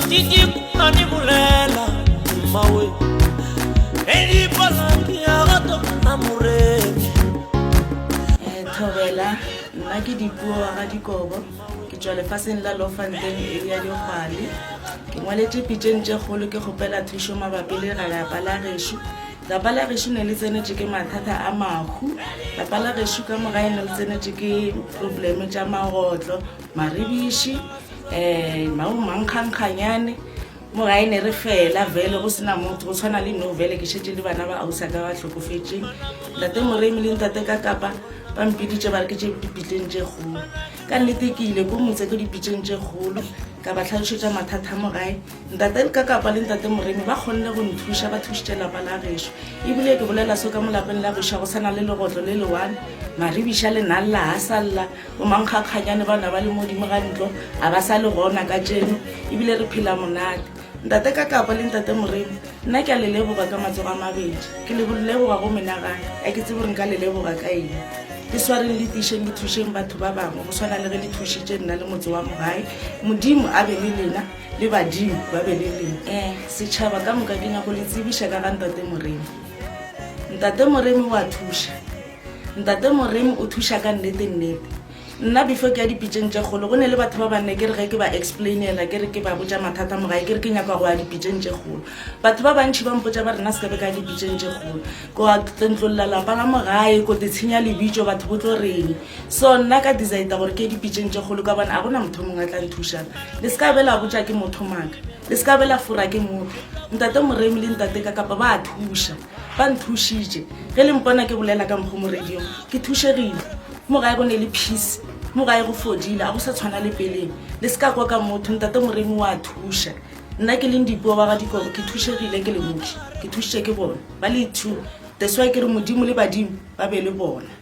titi ani bulela mawe edi palaki agato amuremi Thobela nna ke dipuo ga dikobo ke tswa lefaseng la Lofanten area di Kgwale ke ngwaletse pitšeng tše kgolo ke kgopela thušo mabapi le lapa la gešo. Lapa la gešo ne le tsenetše ke mathata a mahu. Lapa la gešo ka mogae ne le tsenetše ke probleme tša magotlo maribiši mankgankganyane mogae ne re fela vele go sena motho go tshwana le no vele ke šetše le bana ba ausa ka ba tlhokofetšeng ntate moremi le ntate ka kapa pampiditše ba re ke tše dipitleng tše kgolo ka nnete ke ile ko motse ko dipitšeng tše kgolo ka ba tlhalošetša mathata mogae ntate ka kapa le ntate moremi ba kgonne go nthuša ba thušitše lapa la gešo ebile ke bolela so ka mo lapeng la gešo go sana le legotlo le lewane maribiša le nang la hasalla bo mankgakganyane bana ba le modimo ga ntlo a ba sa le gona ka tšeno ebile re phela monate ntate ka kapa le ntate moremi nna ke a le leboga ka matsogo a mabedi ke le leboga go menagane a ke tsebe gore nka le leboga ka eng ke swareng le tišeng le thušeng batho ba bangwe go tshwana le ge le thušitše nna le motse wa mogae modimo a be le lena le badimo ba be le lena setšhaba ka moka ke nyako le tsebiša ka ga ntate moremi. Ntate moremi wa thuša, ntate moremi o thuša ka nnete nna before ke ya dipitšeng tše kgolo go ne le batho ba banne ke re ge ke ba explainela ke re ke ba botša mathata mogae ke re ke nyaka go ya dipitšeng tše kgolo batho ba bantši ba mpotša ba rena se ka be ka dipitšeng tše kgolo ko a tlontlolla lapa la mogae ko te tshenya lebitšo batho bo tlo reng so nna ka decida gore ke dipitšeng tše kgolo ka bona a gona motho mongwe a tla nthušang le se ka be la botša ke motho maka le se ka be la fora ke motho ntate moremi le ntate ka kapa ba a thuša ba nthušitše ge le mpona ke bolela ka mokgo mo radiong ke thušegile mogae go ne le peace mogae go fodile a go sa tshwana le peleng le se ka kwa ka motho ntate moremi wa thuša nna ke leng dipuo ba ga dikobo ke thušegile ke le modi ke thušitše ke bona ba le two that's why ke re modimo le badimo ba be le bona.